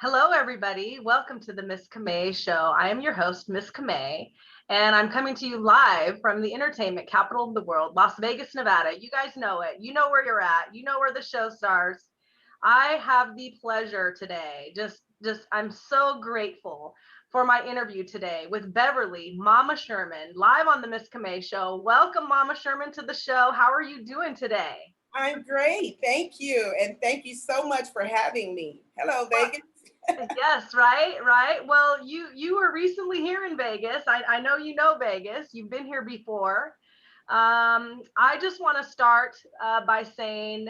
Hello, everybody. Welcome to the Miss Camay Show. I am your host, Miss Camay, and I'm coming to you live from the entertainment capital of the world, Las Vegas, Nevada. You guys know it. You know where you're at. You know where the show stars. I have the pleasure today. I'm so grateful for my interview today with Beverly, Mama Sherman, live on the Miss Camay Show. Welcome, Mama Sherman, to the show. How are you doing today? I'm great. Thank you. And thank you so much for having me. Hello, Well, Vegas. yes, right, right. Well, you were recently here in Vegas. I know you know Vegas. You've been here before. I just want to start by saying,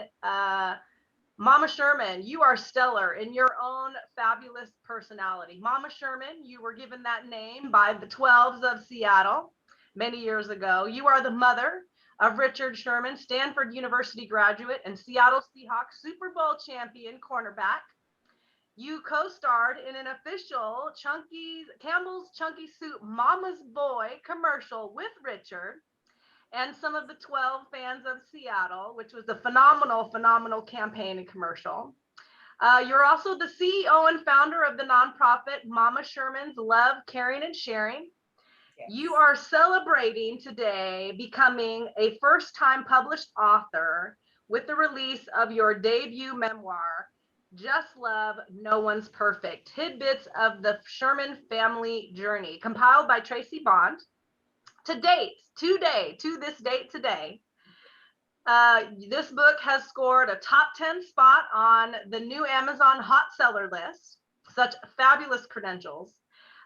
Mama Sherman, you are stellar in your own fabulous personality. Mama Sherman, you were given that name by the 12s of Seattle many years ago. You are the mother of Richard Sherman, Stanford University graduate and Seattle Seahawks Super Bowl champion cornerback. You co-starred in an official Chunky Campbell's Chunky Soup Mama's Boy commercial with Richard and some of the 12 fans of Seattle, which was a phenomenal campaign and commercial. You're also the CEO and founder of the nonprofit Mama Sherman's Love, Caring, and Sharing. You Yes. are celebrating today becoming a first-time published author with the release of your debut memoir, Just Love, No One's Perfect, Tidbits of the Sherman Family Journey, compiled by Tracy Bond. To this date today, this book has scored a top 10 spot on the new Amazon hot seller list, such fabulous credentials.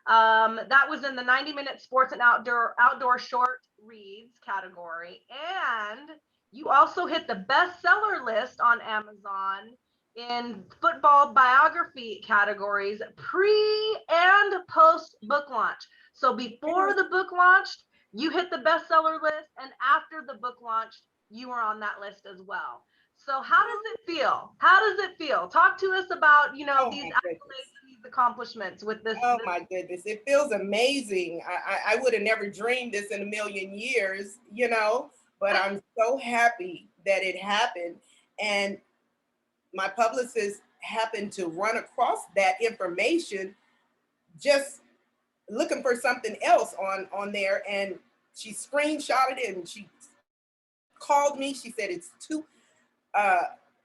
That was in the 90-minute sports and outdoor short reads category. And you also hit the bestseller list on Amazon in football biography categories pre and post book launch. So before the book launched, you hit the bestseller list, and after the book launched, you were on that list as well. So how does it feel? How does it feel? Talk to us about, Oh these my accolades goodness. and these accomplishments with Oh this. my goodness. It feels amazing. I would have never dreamed this in a million years, but I'm so happy that it happened. And my publicist happened to run across that information just looking for something else on there, and she screenshotted it and she called me. She said it's uh,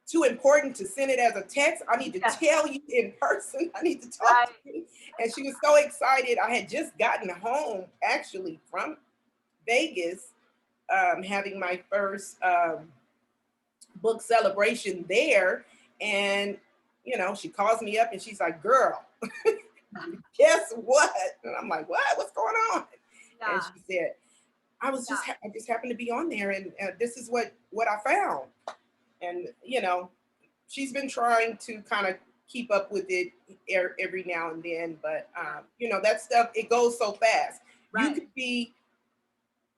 too important to send it as a text. I need to Yes, tell you in person. I need to talk right. to you. And she was so excited. I had just gotten home actually from Vegas, having my first book celebration there. And, she calls me up and she's like, girl, guess what? And I'm like, what? What's going on? And Yeah, she said, yeah. I just happened to be on there, and this is what I found. And she's been trying to kind of keep up with it every now and then, but that stuff, it goes so fast. You Right. could be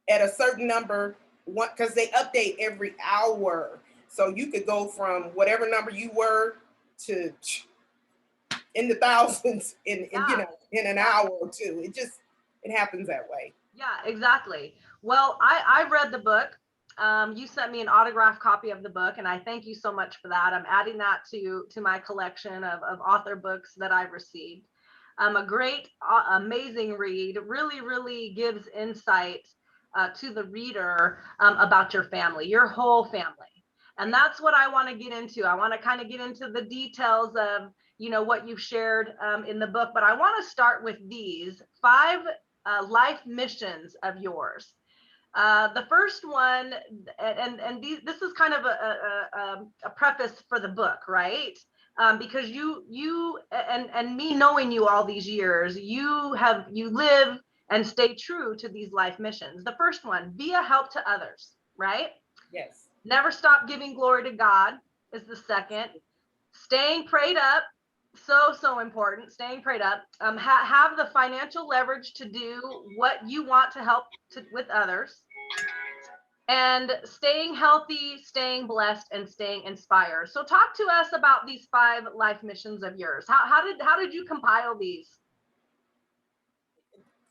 at a certain number one, because they update every hour, so you could go from whatever number you were to in the thousands Yeah, in an yeah, hour or two. It happens that way. yeah, exactly. Well, I read the book. You sent me an autographed copy of the book, and I thank you so much for that. I'm adding that to my collection of author books that I've received. A great, amazing read. Really gives insight to the reader about your family, your whole family. And that's what I want to get into. I want to kind of get into the details of, what you've shared in the book. But I want to start with these five life missions of yours. The first one, this is kind of a preface for the book, right? Because and me knowing you all these years, you live and stay true to these life missions. The first one, be a help to others, right? Yes. Never stop giving glory to God is the second. Staying prayed up, so important. Staying prayed up. Have the financial leverage to do what you want to help with others, and staying healthy, staying blessed, and staying inspired. So talk to us about these five life missions of yours. How did you compile these?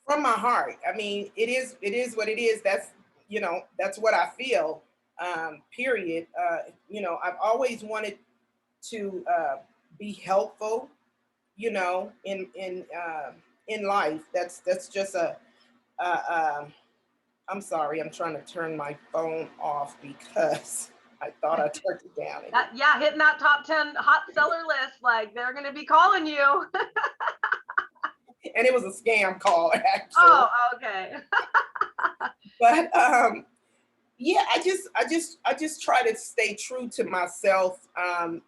From my heart. I mean, it is what it is. That's what I feel. Period. I've always wanted to be helpful. in life. That's just a I'm sorry, I'm trying to turn my phone off because I thought I turned it down. Yeah, hitting that top 10 hot seller list, like they're going to be calling you. And it was a scam call actually. Oh, okay. But yeah, I just try to stay true to myself. And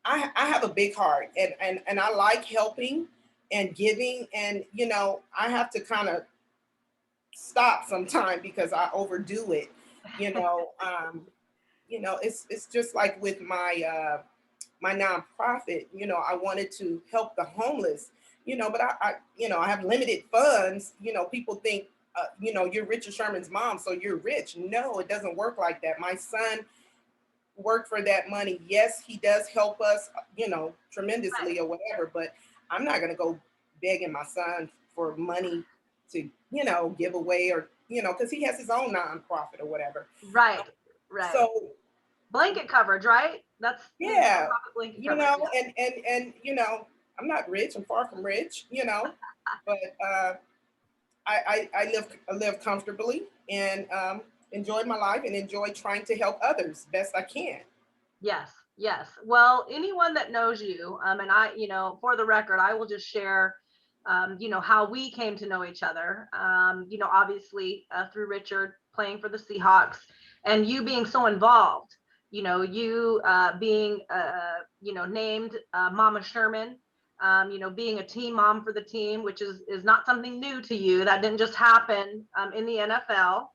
I have a big heart, and I like helping and giving, and I have to kind of stop sometime because I overdo it. You know, it's just like with my nonprofit. I wanted to help the homeless. But I have limited funds. People think you're Richard Sherman's mom, so you're rich. No, it doesn't work like that. My son worked for that money. Yes, he does help us, Right. tremendously or whatever, but I'm not going to go begging my son for money to, give away, or, because he has his own nonprofit or whatever. Right. Right. So, Blanket coverage, right? That's his yeah, nonprofit blanket coverage. Yeah. and I'm not rich. I'm far from rich, but I live comfortably, and enjoy my life, and enjoy trying to help others best I can. Yes, yes. Well, anyone that knows you, and I, for the record, I will just share, how we came to know each other. Obviously through Richard playing for the Seahawks, and you being so involved. You being, named Mama Sherman. Being a team mom for the team, which is not something new to you. That didn't just happen in the NFL.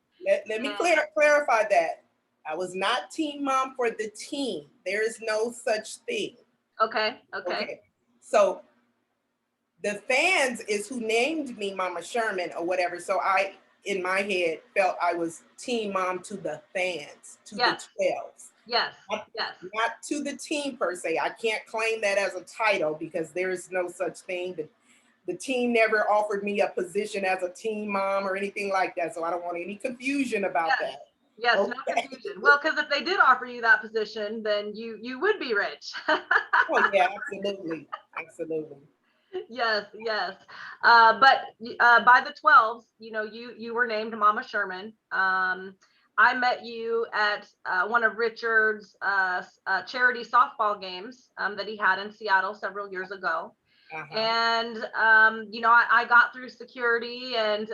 Let me clarify that. I was not team mom for the team. There is no such thing. Okay, okay. Okay. So the fans is who named me Mama Sherman or whatever. So I, in my head, felt I was team mom to the fans, to the Yes, 12s. yes, Not, yes. not to the team per se. I can't claim that as a title because there is no such thing. The team never offered me a position as a team mom or anything like that. So I don't want any confusion about Yes. that. Yes, no Okay. confusion. Well, because if they did offer you that position, then you would be rich. Oh yeah, absolutely. Absolutely. Yes, yes. But by the 12s, you were named Mama Sherman. I met you at one of Richard's charity softball games that he had in Seattle several years ago. Uh-huh. And I got through security, and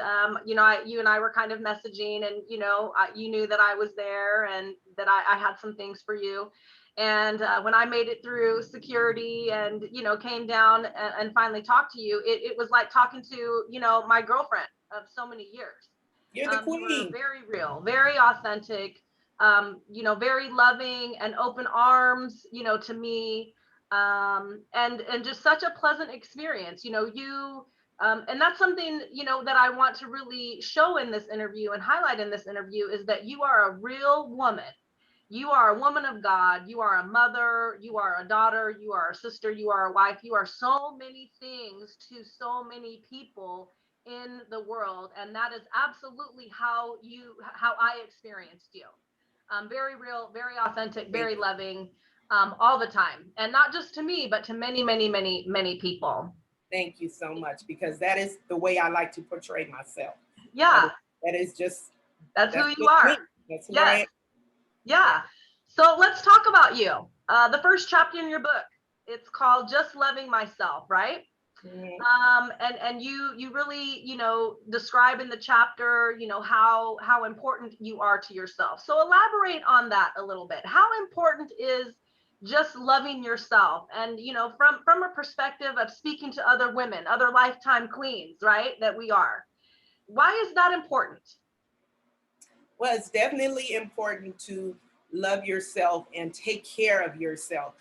you and I were kind of messaging, and you knew that I was there, and that I had some things for you. And when I made it through security, and came down and finally talked to you, it was like talking to my girlfriend of so many years. You're the You were queen. very real, very authentic, very loving and open arms, to me, and just such a pleasant experience. And that's something that I want to really show in this interview and highlight in this interview, is that you are a real woman. You are a woman of God. You are a mother. You are a daughter. You are a sister. You are a wife. You are so many things to so many people in the world, and that is absolutely how I experienced you. Very real, very authentic, Thank very you. loving, all the time, and not just to me, but to many, many, many, many people. Thank you so much, because that is the way I like to portray myself. That is Yeah, that is just that's who that's you just are. me. That's who I Yes, am. Yeah. yeah. So let's talk about you. The first chapter in your book, it's called "Just Loving Myself," right? Mhm. And you really describe in the chapter how important you are to yourself. So elaborate on that a little bit. How important is just loving yourself, and from a perspective of speaking to other women, other lifetime queens, right, that we are. Why is that important? Well, it's definitely important to love yourself and take care of yourself.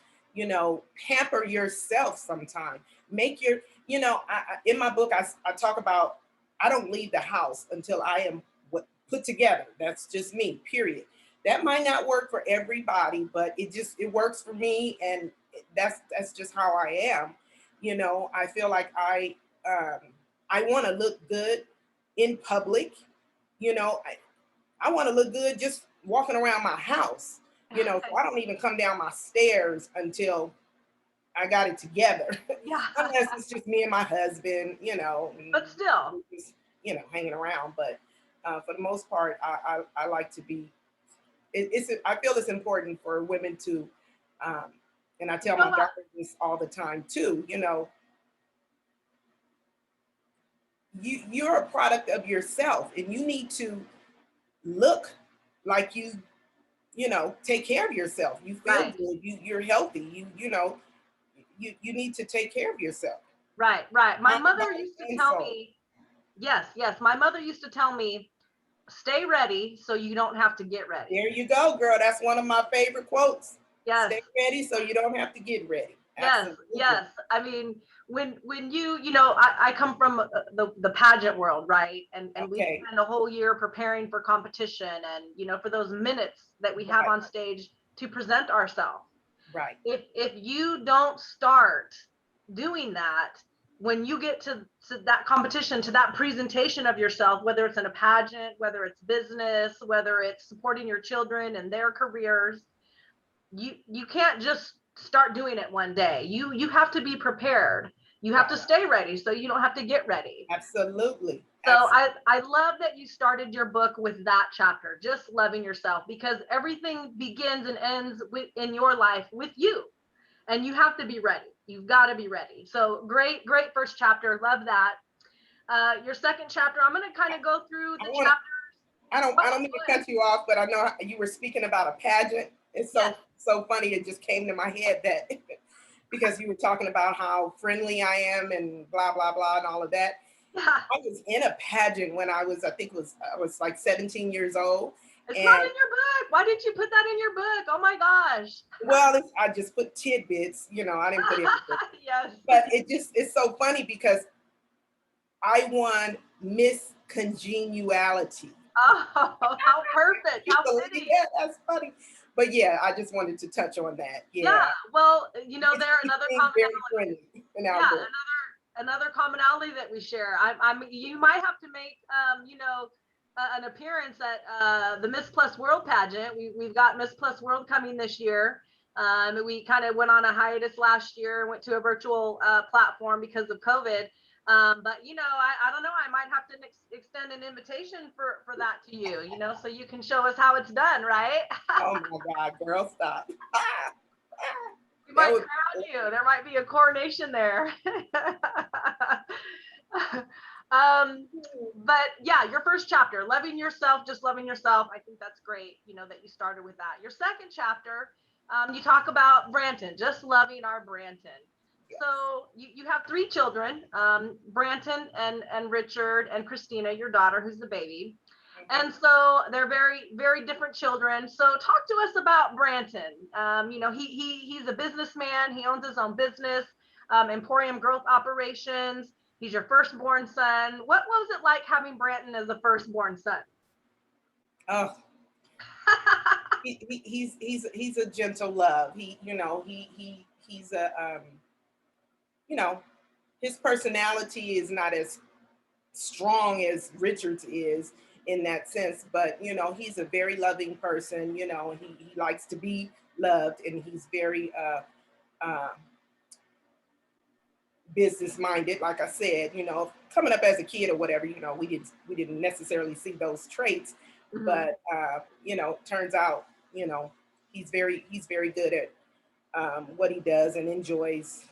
Pamper yourself sometime. Make your, in my book, I talk about I don't leave the house until I am put together. That's just me, period. That might not work for everybody, but it works for me, and that's just how I am. I feel like I want to look good in public. I want to look good just walking around my house. So I don't even come down my stairs until I got it together. Yeah. Unless it's just me and my husband, you know, and But still. we're just, you know, hanging around. But for the most part, I like to be. I feel it's important for women to, um, and I tell Go my up. daughter this all the time too. You know, you're a product of yourself, and you need to look like you know, take care of yourself. You feel Right. good. You're healthy. You know, you need to take care of yourself. Right. Right. My Mind, mother body, used to and tell soul. me, yes, yes. My mother used to tell me, stay ready so you don't have to get ready. There you go, girl. That's one of my favorite quotes. Yes. Stay ready so you don't have to get ready. Yes, Absolutely. yes. I mean, when you know, I come from the pageant world, right? And we Okay. spend a whole year preparing for competition and for those minutes that we have Right. on stage to present ourselves. Right. If you don't start doing that when you get to that competition, to that presentation of yourself, whether it's in a pageant, whether it's business, whether it's supporting your children and their careers, you can't just start doing it one day. You have to be prepared. You have to Right. stay ready so you don't have to get ready. Absolutely. So Absolutely. I love that you started your book with that chapter, just loving yourself, because everything begins and ends in your life with you, and you have to be ready. You've got to be ready. So great first chapter. Love that. Your second chapter, I'm going to kind of go through I the want to. chapters. I don't mean Go to ahead. cut you off, but I know you were speaking about a pageant. It's Yes. so funny. It just came to my head that because you were talking about how friendly I am and blah blah blah and all of that. Yeah. I was in a pageant when I think I was like 17 years old, It's not and in your book. Why did you put that in your book? Oh my gosh. well, I just put tidbits. You know, I didn't put everything, Yes. but it's so funny because I won Miss Congeniality. Oh, how perfect. How fitting. Yeah, that's funny. But yeah, I just wanted to touch on that. Yeah. Yeah. Well, there are He's another being very commonality. friendly and Yeah, outgoing. another commonality that we share. I'm you might have to make an appearance at the Miss Plus World pageant. We've got Miss Plus World coming this year. We kind of went on a hiatus last year, went to a virtual platform because of COVID. But I don't know. I might have to extend an invitation for that to you. So you can show us how it's done, right? Oh my God, girl, stop. We That might was crown you. There might be a coronation there. But yeah, your first chapter, loving yourself, just loving yourself. I think that's great, that you started with that. Your second chapter, you talk about Branton, just loving our Branton. yes. So you have three children, Branton and Richard and Christina, your daughter, who's the baby. Mhm. And so they're very, very different children. So talk to us about Branton. He's a businessman. He owns his own business, Emporium Growth Operations. He's your firstborn son. What was it like having Branton as a firstborn son? Oh, he's a gentle love. He's a you know, his personality is not as strong as Richard's is in that sense, but he's a very loving person. He likes to be loved, and he's very uh, business minded. Like I said, coming up as a kid or whatever, we didn't necessarily see those traits, Mhm. but turns out he's very good at what he does and enjoys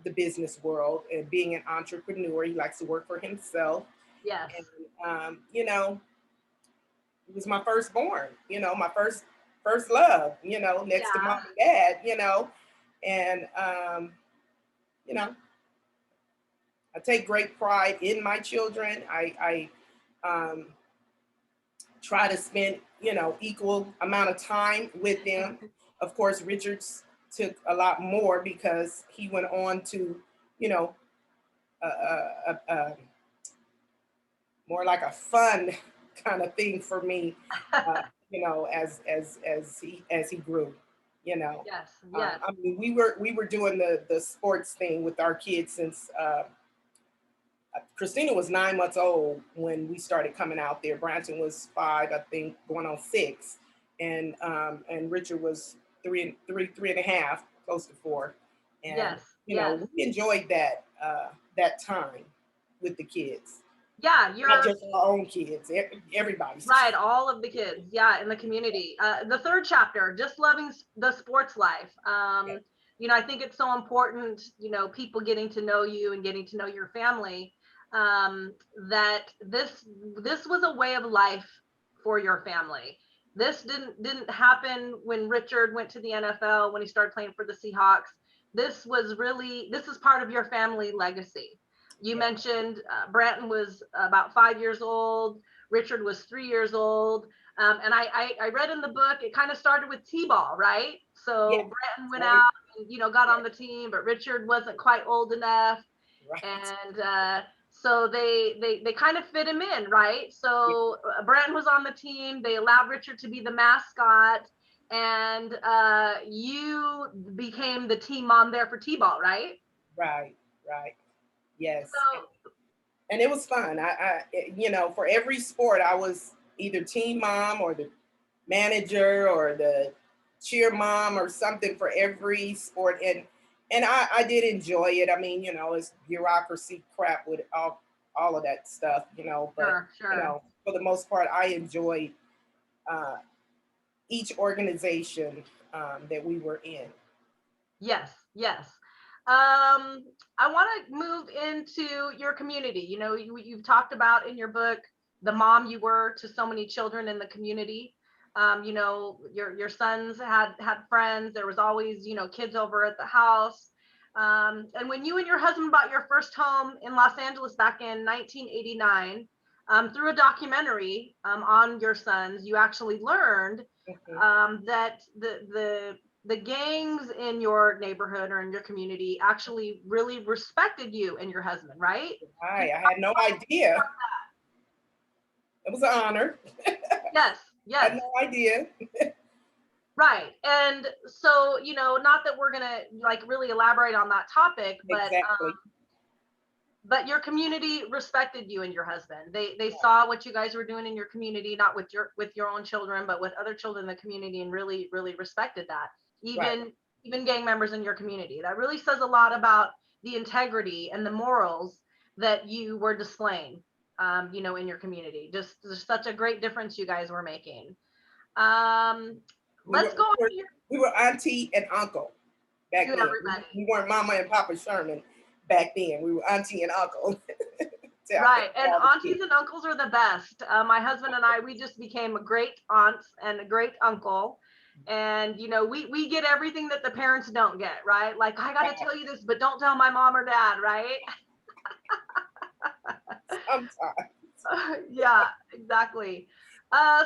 the business world and being an entrepreneur. He likes to work for himself, Yes. and he was my firstborn. My first love. Next to mom Yeah. and dad. And you know, I take great pride in my children. I try to spend equal amount of time with them. Of course, Richards took a lot more because he went on to you know more like a fun kind of thing for me, as he grew. You know, Yes. Yes. I mean, we were doing the sports thing with our kids since Christina was 9 months old when we started coming out there. Branson was 5, I think, going on 6, and Richard was three and a half, close to 4. And Yes, yes. we enjoyed that time with the kids, Yeah, not you're just our own kids, everybody's right. kids. All of the kids, yeah, in the community. The third chapter, just loving the sports life. I think it's so important, people getting to know you and getting to know your family. That this was a way of life for your family. This didn't happen when Richard went to the NFL, when he started playing for the Seahawks. This is part of your family legacy. You Yeah, mentioned Branton was about 5 years old. Richard was 3 years old. And I read in the book, it kind of started with T-ball, right? yeah, So Branton went right, out and, got yeah, on the team, but Richard wasn't quite old enough. right, And so they kind of fit him in, right? yeah, So Branton was on the team. They allowed Richard to be the mascot. And you became the team mom there for T-ball, right? right, right. Yes, So and it was fun. For every sport, I was either team mom or the manager or the cheer mom or something for every sport, and I did enjoy it. I mean, it's bureaucracy crap with all of that stuff, but sure, sure. for the most part, I enjoyed uh, each organization that we were in. Yes, yes. Um, I want to move into your community. You've talked about in your book the mom you were to so many children in the community. Your sons had friends. There was always, kids over at the house. And when you and your husband bought your first home in Los Angeles back in 1989, through a documentary on your sons, you actually learned Mhm. that the gangs in your neighborhood or in your community actually really respected you and your husband, right? Can you I talk had no about idea. It was an honor. that? Yes, I had yes, no idea. right. And so, not that we're gonna like really elaborate on that topic, Exactly. but your community respected you and your husband. They saw what you guys were doing in your community, not with your own children, but with other children in the community, and really really respected that. Right. Even gang members in your community. That really says a lot about the integrity and the morals that you were displaying, in your community. Just there's such a great difference you guys were making. Um, We were, let's go we on were, to your we were auntie and uncle to back then. everybody. We weren't mama and papa Sherman back then. We were auntie and uncle to Right. And all the aunties kids. and uncles are the best. My husband and I, we just became a great aunt and a great uncle. And, we get everything that the parents don't get, right? Like, I got to Right. tell you this, but don't tell my mom or dad, right? Sometimes. Yeah, exactly.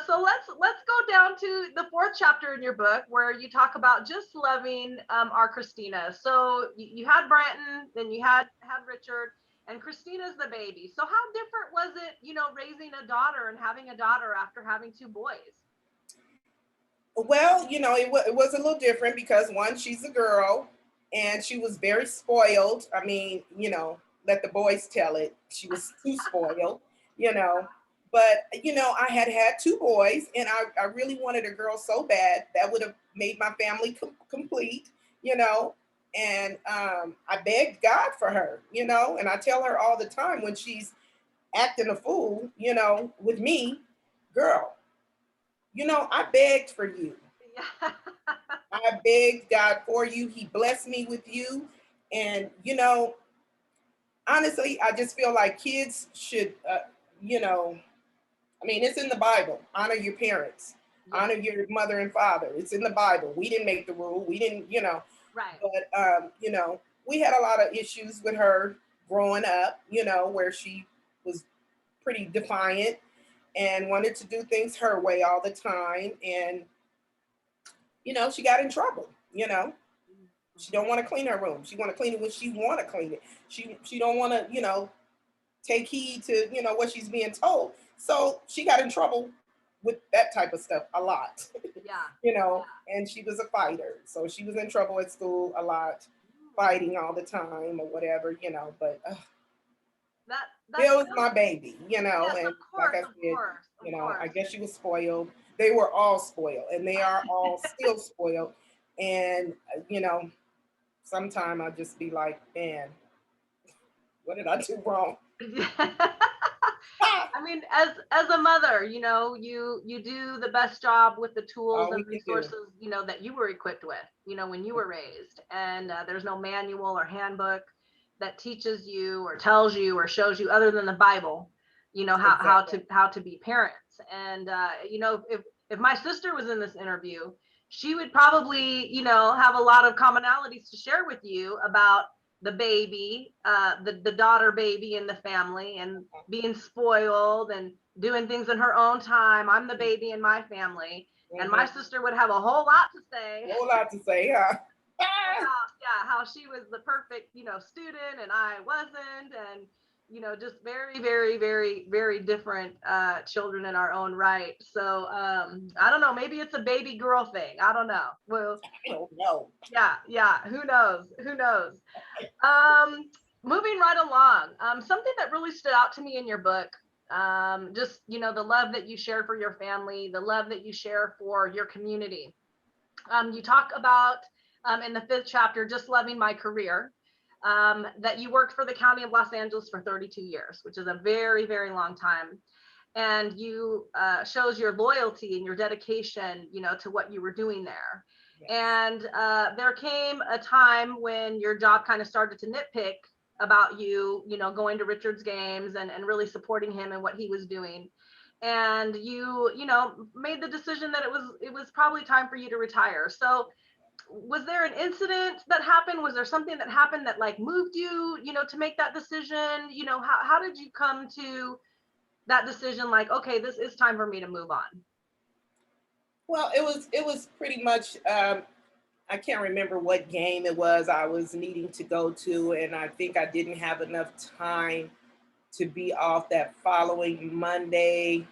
So let's go down to the fourth chapter in your book where you talk about just loving our Christina. So you had Branton, then you had Richard, and Christina's the baby. So how different was it, raising a daughter and having a daughter after having two boys? Well, it was a little different because one, she's a girl and she was very spoiled. I mean, let the boys tell it. She was too spoiled, you know. But, I had two boys and I really wanted a girl so bad that would have made my family complete, you know. And I begged God for her, and I tell her all the time when she's acting a fool, with me, girl, I begged for you. Yeah. I begged God for you. He blessed me with you. And, honestly, I just feel like kids should, you know, I mean, it's in the Bible. Honor your parents, Yes. honor your mother and father. It's in the Bible. We didn't make the rule. We didn't, Right. but, we had a lot of issues with her growing up, where she was pretty defiant and wanted to do things her way all the time. And, she got in trouble, She don't want to clean her room. She want to clean it when she want to clean it. She don't want to, take heed to, what she's being told. So she got in trouble with that type of stuff a lot, Yeah. and she was a fighter. So she was in trouble at school a lot, fighting all the time or whatever, but That's Bill was really, my baby, yes, and like I of said, course, of I course. guess she was spoiled. They were all spoiled, and they are all still spoiled. And, sometimes I just be like, man, what did I do wrong? Ah! I mean, as a mother, you do the best job with the tools All and we can do. resources, that you were equipped with, when you were raised. And there's no manual or handbook that teaches you or tells you or shows you, other than the Bible, Exactly. how to be parents. And if my sister was in this interview, she would probably, have a lot of commonalities to share with you about the baby, the daughter baby in the family, and being spoiled and doing things in her own time. I'm the baby in my family, and Mm-hmm. my sister would have a whole lot to say Whole lot to say, huh? Ah! about, yeah, how she was the perfect, student and I wasn't, and just very, very, very, very different children in our own right. So I don't know, maybe it's a baby girl thing. I don't know. Well, I don't know. yeah, yeah, who knows? Who knows? Um, Moving right along, something that really stood out to me in your book, just the love that you share for your family, the love that you share for your community. You talk about in the fifth chapter, just loving my career. That you worked for the County of Los Angeles for 32 years, which is a very, very long time, and you shows your loyalty and your dedication, to what you were doing there. Yes. And there came a time when your job kind of started to nitpick about you, going to Richard's games and really supporting him and what he was doing. And you made the decision that it was probably time for you to retire. So was there an incident that happened? Was there something that happened that like moved you, to make that decision? How did you come to that decision, like, okay, this is time for me to move on? Well, it was pretty much. I can't remember what game it was I was needing to go to, and I think I didn't have enough time to be off that following Monday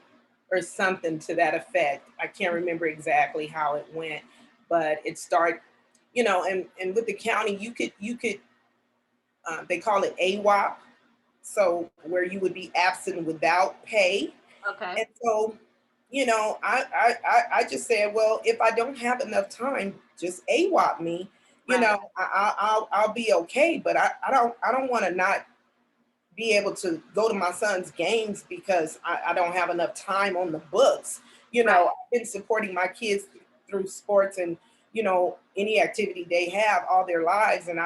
or something to that effect. I can't remember exactly how it went, but it started, and with the county, you could they call it AWOP, so where you would be absent without pay. Okay. And so, I just said, well, if I don't have enough time, just AWOP me. Right. I'll be okay. But I don't want to not be able to go to my son's games because I don't have enough time on the books. Right. I've been supporting my kids through sports and any activity they have all their lives, and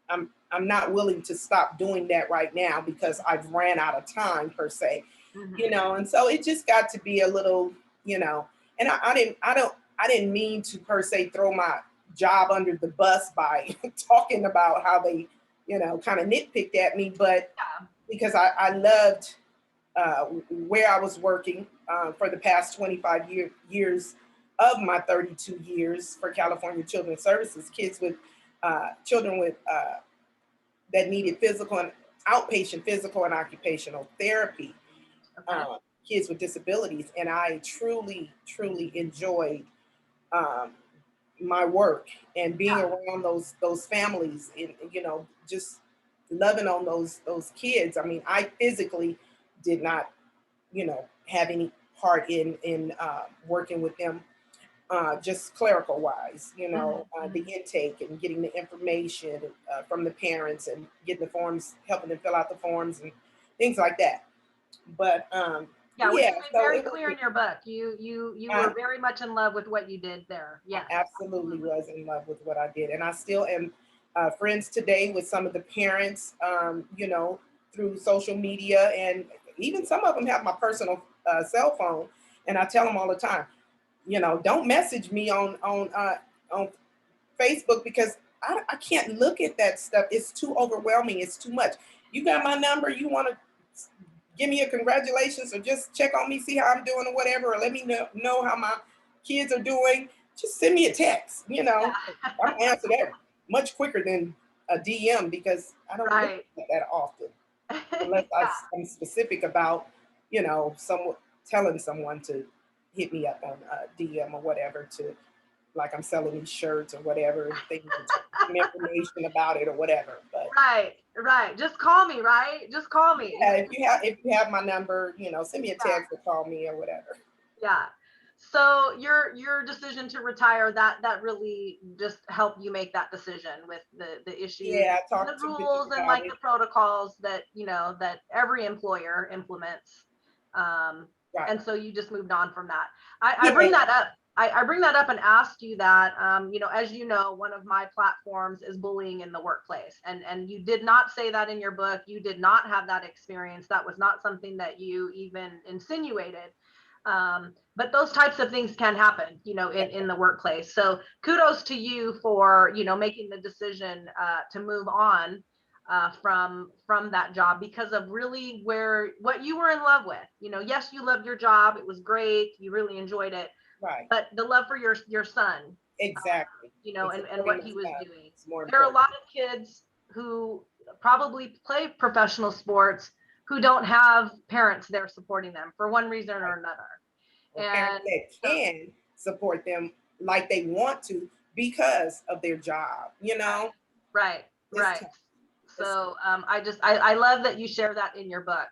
I'm not willing to stop doing that right now because I've ran out of time per se. Hmm. And so it just got to be a little, and I didn't mean to per se throw my job under the bus by talking about how they, kind of nitpicked at me, but Yeah. because I loved where I was working for the past 25 years of my 32 years for California Children's Services, kids with children with that needed physical and outpatient physical and occupational therapy, Okay. kids with disabilities, and I truly, truly enjoyed um, my work and being Yeah. around those families, and just loving on those kids. I mean, I physically did not, have any part in working with them, just clerical wise, Hmm. the Hmm. intake and getting the information from the parents and getting the forms, helping them fill out the forms and things like that. But Yeah, which yeah, you made so very it clear was. in your book. You I, were very much in love with what you did there. I Yes, absolutely absolutely. was in love with what I did, and I still am friends today with some of the parents, through social media, and even some of them have my personal cell phone, and I tell them all the time, don't message me on Facebook because I can't look at that stuff. It's too overwhelming. It's too much. You got my number. You want to give me a congratulations or just check on me, see how I'm doing or whatever, or let me know how my kids are doing. Just send me a text. I'm Yeah. gonna answer that much quicker than a DM because I don't look Right. at that often unless Yeah. I'm specific about, someone telling someone to hit me up on DM or whatever to like I'm selling these shirts or whatever and things, some information about it or whatever. But Right. Right. Just call me. Right. Just call me. yeah, if you have my number, send me a Yeah. text or call me or whatever. Yeah. So your decision to retire, that really just helped you make that decision with the issues, Yeah, I the talked to Bishop rules, and about like it. the protocols that that every employer implements. Um, Right. and so you just moved on from that. I bring Yeah. that up. I bring that up and ask you that, as you know, one of my platforms is bullying in the workplace. And you did not say that in your book. You did not have that experience. That was not something that you even insinuated. But those types of things can happen, in the workplace. So kudos to you for, making the decision to move on from that job because of really what you were in love with. Yes, you loved your job. It was great. You really enjoyed it, Right. but the love for your son, Exactly. And and supporting what my he was son doing. is more There are a important. lot of kids who probably play professional sports who don't have parents there supporting them for one reason or Right. another. Or parents And that so, can support them like they want to because of their job. right, It's right. tough. It's So I love that you share that in your book.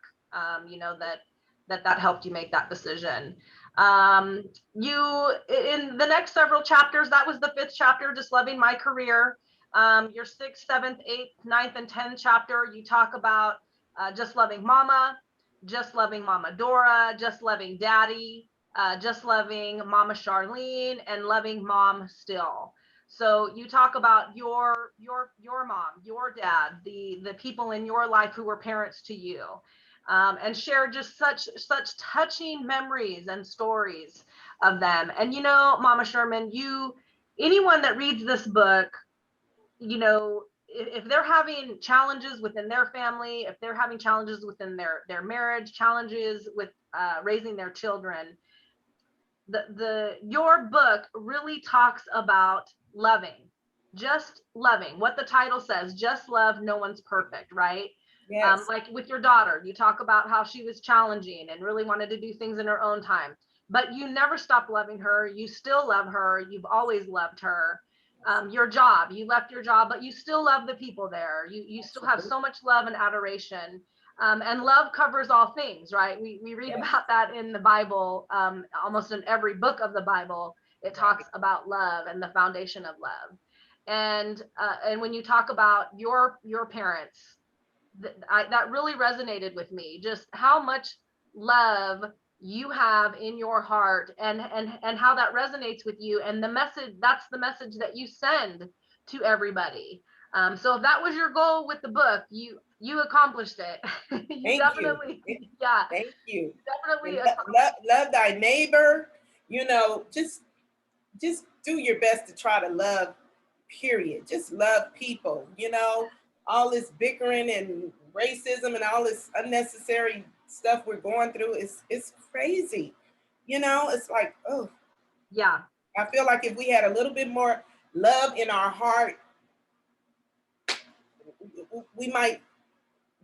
That helped you make that decision. You in the next several chapters, that was the fifth chapter, just loving my career. Your sixth, seventh, eighth, ninth, and 10th chapter, you talk about just loving mama, just loving mama Dora, just loving daddy, just loving mama Charlene, and loving mom still. So you talk about your mom, your dad, the people in your life who were parents to you, and share just such touching memories and stories of them. And Mama Sherman, anyone that reads this book, if they're having challenges within their family, if they're having challenges within their marriage, challenges with raising their children, the your book really talks about loving, just loving, what the title says, just love, no one's perfect, right? yes. Like with your daughter, you talk about how she was challenging and really wanted to do things in her own time, but you never stopped loving her. You still love her. You've always loved her. Your job, you left your job, but you still love the people there. You still have Absolutely. so much love and adoration. And love covers all things, right? We read Yes. about that in the Bible, almost in every book of the Bible. It talks Right. about love and the foundation of love. And when you talk about your parents, that really resonated with me. Just how much love you have in your heart, and how that resonates with you, and the message, that's the message that you send to everybody. So if that was your goal with the book, you accomplished it. You Thank you. definitely, yeah, Thank you. definitely And accomplished. love thy neighbor. Just do your best to try to love. Period. Just love people. All this bickering and racism and all this unnecessary stuff we're going through is crazy. It's like, oh, Yeah. I feel like if we had a little bit more love in our heart, we might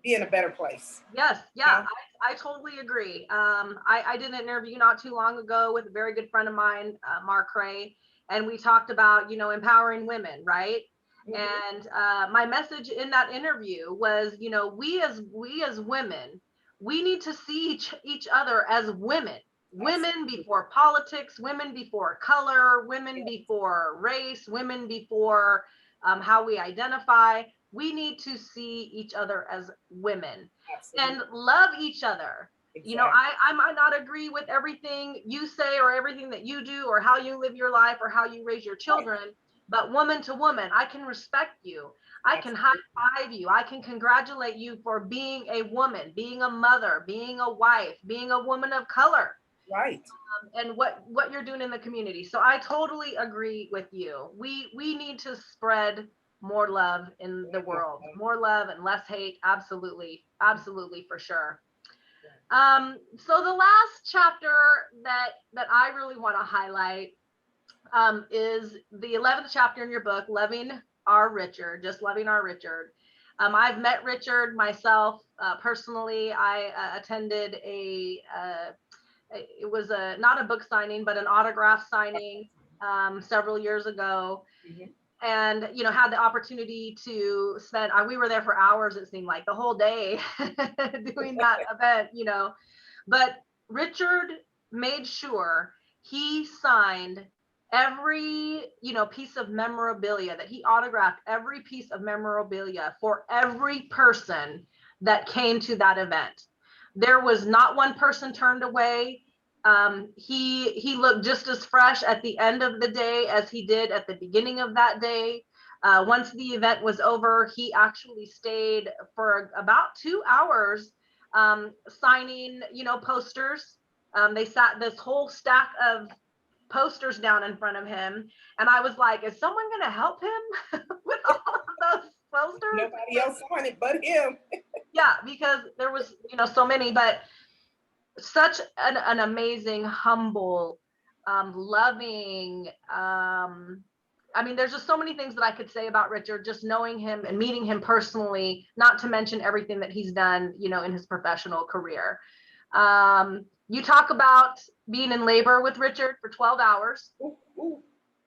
be in a better place. Yes, You yeah, know? I totally agree. I did an interview not too long ago with a very good friend of mine, Mark Ray, and we talked about, empowering women, right? Mhm. And my message in that interview was, we as women, we need to see each other as women, women Absolutely. before politics, women before color, women Yeah, before race, women before how we identify. We need to see each other as women and absolutely. love each other. Exactly. I might not agree with everything you say or everything that you do or how you live your life or how you raise your Right. children, but woman to woman, I can respect you. I can high Absolutely. five you. I can congratulate you for being a woman, being a mother, being a wife, being a woman of color, Right. and what you're doing in the community. So I totally agree with you. We need to spread more love in the world, more love and less hate. Absolutely, absolutely, for sure. So the last chapter that I really want to highlight is the 11th chapter in your book, loving our Richard, just loving our Richard. I've met Richard myself personally. I attended it was not a book signing, but an autograph signing several years ago, Mhm. and had the opportunity to spend. We were there for hours. It seemed like the whole day doing that event. But Richard made sure he signed every, piece of memorabilia, that he autographed every piece of memorabilia for every person that came to that event. There was not one person turned away. He looked just as fresh at the end of the day as he did at the beginning of that day. Once the event was over, he actually stayed for about 2 hours, signing, posters. They sat this whole stack of posters down in front of him, and I was like, is someone going to help him with all of those posters? Nobody else on it but him. Yeah, because there was, so many, but such an amazing, humble, loving, I mean, there's just so many things that I could say about Richard, just knowing him and meeting him personally, not to mention everything that he's done, in his professional career. You talk about being in labor with Richard for 12 hours. Ooh, ooh,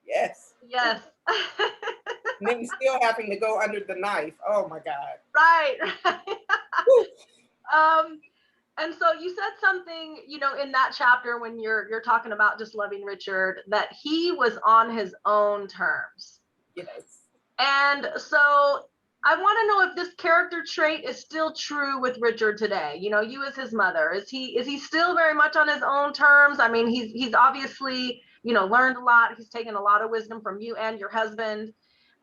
yes. Yes. And then still having to go under the knife. Oh my God. Right. And so you said something, in that chapter when you're talking about just loving Richard, that he was on his own terms. Yes. And so I want to know if this character trait is still true with Richard today. You as his mother, is he still very much on his own terms? I mean, he's obviously, learned a lot. He's taken a lot of wisdom from you and your husband,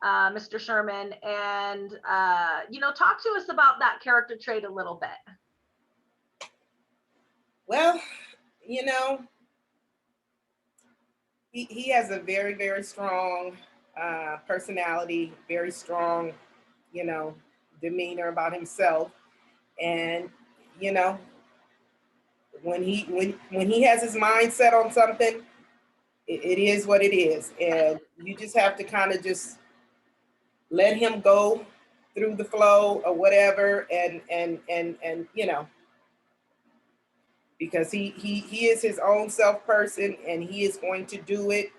Mr. Sherman. And talk to us about that character trait a little bit. Well, he has a very, very strong personality, very strong, demeanor about himself. And, when he has his mind set on something, it is what it is. And you just have to kind of just let him go through the flow or whatever. And because he is his own self person, and he is going to do it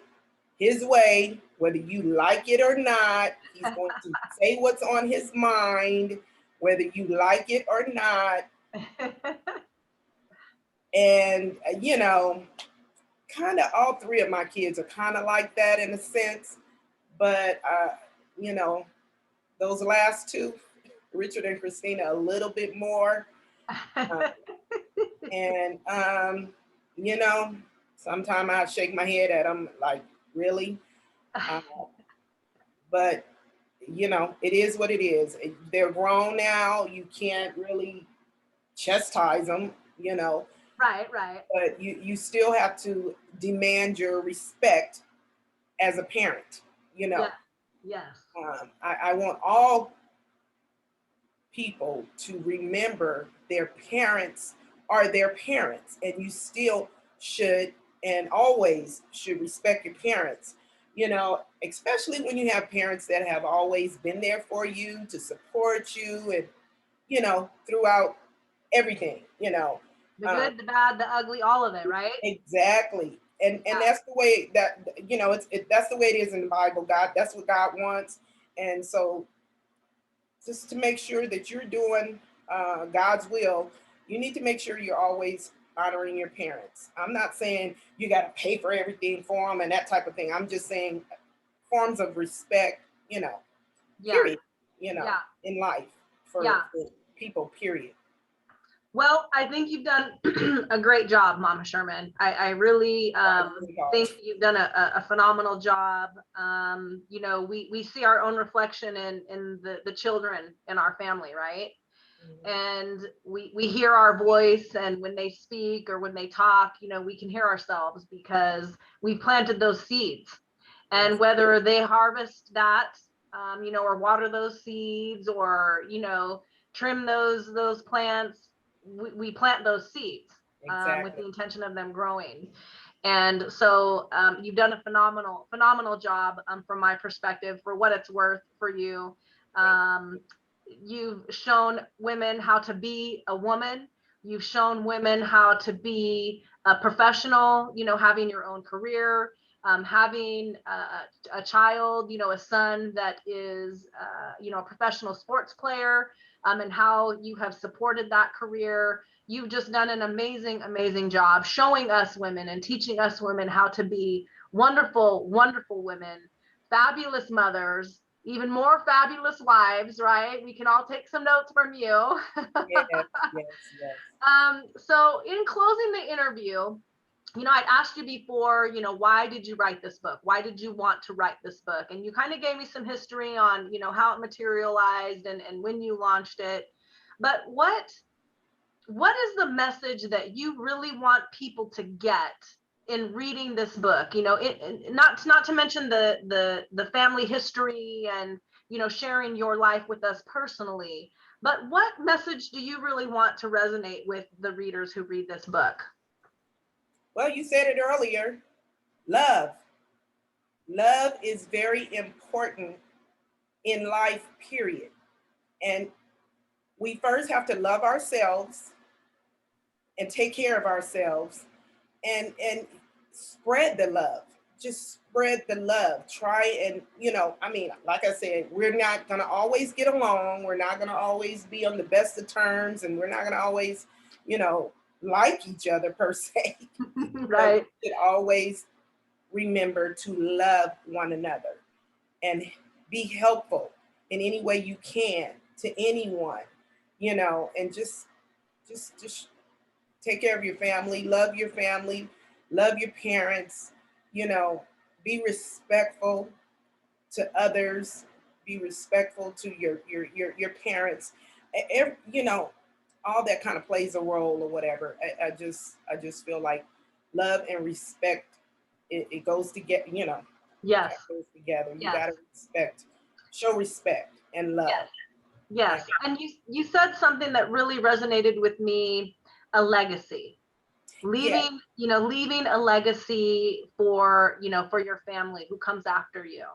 his way, whether you like it or not. He's going to say what's on his mind, whether you like it or not. And, kind of all three of my kids are kind of like that in a sense. But, those last two, Richard and Christina, a little bit more. And, sometimes I shake my head at them like, really? But, it is what it is. They're grown now. You can't really chastise them, Right. But you still have to demand your respect as a parent, Yeah. Yes. I want all people to remember their parents are their parents, and you still should and always should respect your parents, especially when you have parents that have always been there for you to support you and, throughout everything, The good, the bad, the ugly, all of it, right? Exactly. And that's the way that, that's the way it is in the Bible. God, that's what God wants. And so just to make sure that you're doing God's will, you need to make sure you're always honoring your parents. I'm not saying you got to pay for everything for them and that type of thing. I'm just saying forms of respect, period, in life for people, period. Well, I think you've done a great job, Mama Sherman. I really think you've done a phenomenal job. We see our own reflection in the children in our family, right? And we hear our voice, and when they speak or when they talk, we can hear ourselves because we planted those seeds. And whether they harvest that, or water those seeds, or trim those plants, we plant those seeds with the intention of them growing. And so you've done a phenomenal job from my perspective, for what it's worth for you. You've shown women how to be a woman. You've shown women how to be a professional, having your own career, having a child, a son that is, a professional sports player, and how you have supported that career, you've just done an amazing, amazing job showing us women and teaching us women how to be wonderful, wonderful women, fabulous mothers, even more fabulous wives, right? We can all take some notes from you. Yes, yes, yes. So in closing the interview, I'd asked you before, why did you write this book? Why did you want to write this book? And you kind of gave me some history on, how it materialized and when you launched it. But what is the message that you really want people to get in reading this book? Not to mention the family history and sharing your life with us personally, but what message do you really want to resonate with the readers who read this book? Well, you said it earlier. Love. Love is very important in life, period. And we first have to love ourselves and take care of ourselves and spread the love. Just spread the love. Try and, like I said, we're not going to always get along. We're not going to always be on the best of terms, and we're not going to always, like each other per se. Right. We should always remember to love one another and be helpful in any way you can to anyone, and just take care of your family, love your family, love your parents, be respectful to others, be respectful to your parents. All that kind of plays a role or whatever. I just feel like love and respect, it goes together, Yes. it goes together. You Yes. gotta show respect and love. Yes. Yes. And you said something that really resonated with me, a legacy. Leaving, leaving a legacy for, for your family who comes after you.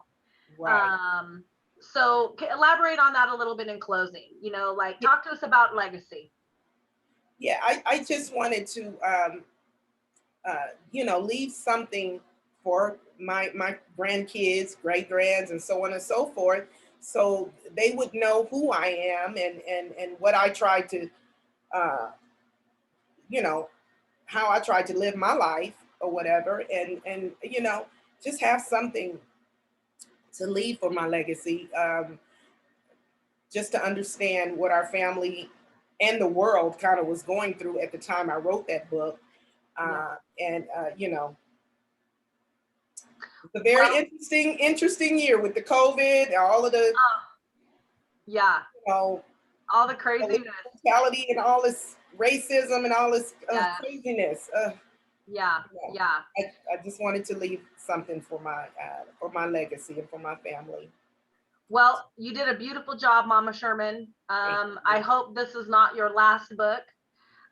Right. So elaborate on that a little bit in closing, talk to us about legacy. Yeah, I just wanted to leave something for my grandkids, great grands, and so on and so forth, so they would know who I am and what I tried to, uh, you know, how I tried to live my life or whatever, and just have something to leave for my legacy, just to understand what our family and the world kind of was going through at the time I wrote that book, and it's a very interesting year with the COVID, all of the, yeah, you know, all the craziness, brutality and all this racism and all this craziness. Yeah. I just wanted to leave something for my legacy and for my family. Well, you did a beautiful job, Mama Sherman. I hope this is not your last book.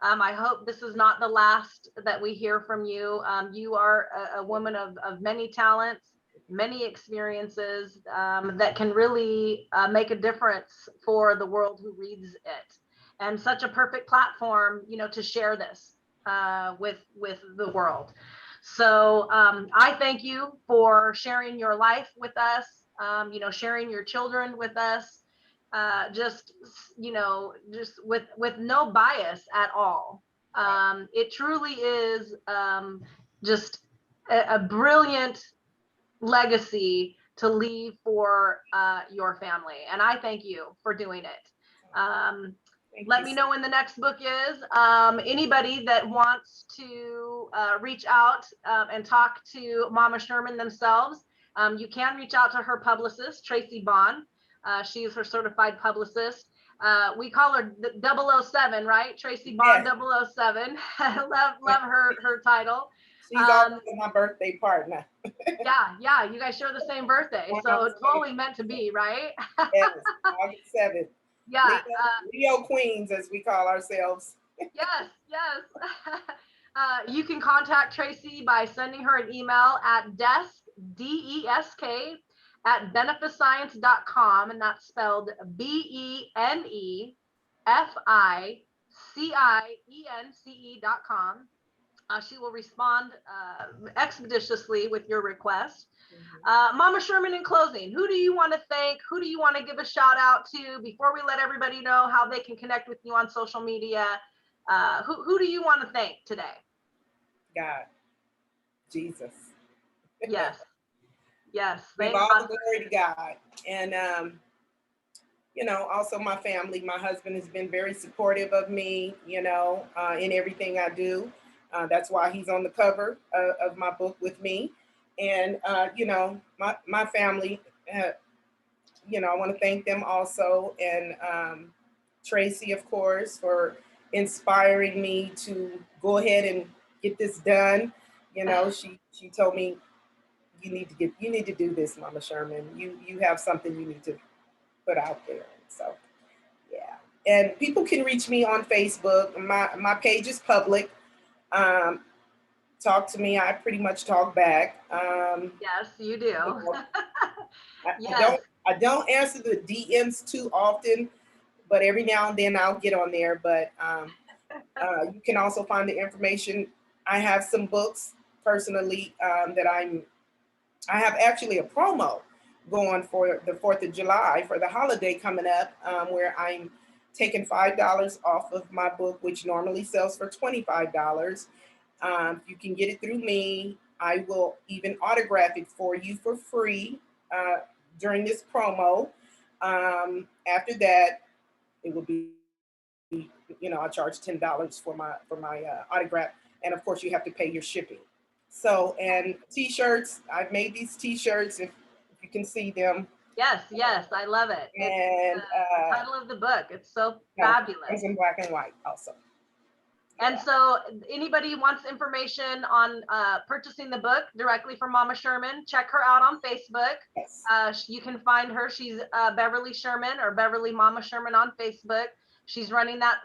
I hope this is not the last that we hear from you. You are a woman of many talents, many experiences, that can really make a difference for the world who reads it. And such a perfect platform, to share this with the world. So I thank you for sharing your life with us, sharing your children with us, just with no bias at all. It truly is just a brilliant legacy to leave for your family, and I thank you for doing it. Let me know when the next book is. Anybody that wants to reach out and talk to Mama Sherman themselves, you can reach out to her publicist, Tracy Bond. She is her certified publicist. We call her the 007, right? Tracy Bond, yes. 007. love her title. She's also my birthday partner. Yeah. You guys share the same birthday, so totally meant to be, right? Yes, August 7th. Yeah. Leo Queens, as we call ourselves. Yes. You can contact Tracy by sending her an email at desk, DESK, at beneficence.com, and that's spelled BENEFICIENCE.com. She will respond expeditiously with your request. Mama Sherman, in closing, who do you want to thank? Who do you want to give a shout out to before we let everybody know how they can connect with you on social media? Who do you want to thank today? God, Jesus. Yes, yes. Give Thank all God. the glory to God. And, also my family. My husband has been very supportive of me, in everything I do. That's why he's on the cover of my book with me. And, my family, I want to thank them also. And Tracy, of course, for inspiring me to go ahead and get this done. She told me, you need to do this, Mama Sherman. You have something you need to put out there. So yeah. And people can reach me on Facebook. My page is public. Um, Talk to me. I pretty much talk back. Yes, you do. You know, I Yes. don't answer the DMs too often, but every now and then I'll get on there. But you can also find the information. I have some books personally that I have actually a promo going for the 4th of July for the holiday coming up, where I'm taking $5 off of my book, which normally sells for $25. You can get it through me. I will even autograph it for you for free uh, during this promo. After that, it will be, I charge $10 for my autograph, and of course, you have to pay your shipping. So, and t-shirts, I've made these t-shirts if you can see them. Yes, yes, I love it. It's And the title of the book. It's so no, fabulous. it's in black and white also. And Yeah. so anybody wants information on purchasing the book directly from Mama Sherman, check her out on Facebook. Yes. You can find her. She's Beverly Sherman, or Beverly Mama Sherman on Facebook. She's running that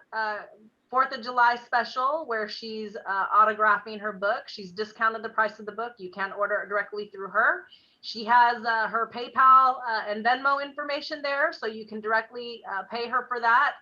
4th of July special where she's autographing her book. She's discounted the price of the book. You can order it directly through her. She has her PayPal and Venmo information there, so you can directly pay her for that.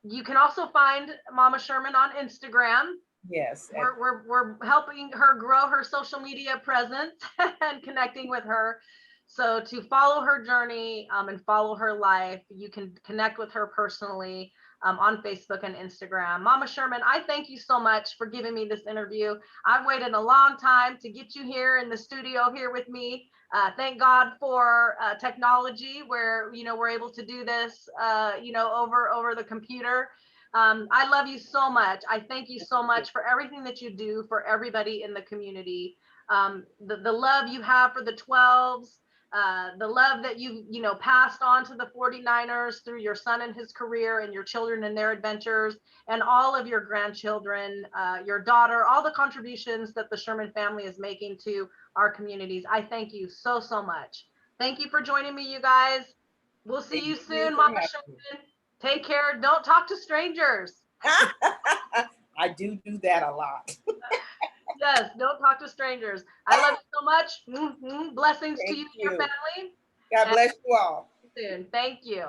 You can also find Mama Sherman on Instagram. Yes. We're helping her grow her social media presence and connecting with her. So to follow her journey and follow her life, you can connect with her personally on Facebook and Instagram. Mama Sherman, I thank you so much for giving me this interview. I've waited a long time to get you here in the studio here with me. Thank God for technology where, we're able to do this, over the computer. I love you so much. I thank you so much for everything that you do for everybody in the community. The love you have for the 12s, the love that you passed on to the 49ers through your son and his career and your children and their adventures, and all of your grandchildren, your daughter, all the contributions that the Sherman family is making to our communities. I thank you so, so much. Thank you for joining me, you guys. We'll see you soon, Mama Sherman. Take care. Don't talk to strangers. I do that a lot. Yes, don't talk to strangers. I love you so much. Blessings to you and your family. God bless you all. Soon. Thank you.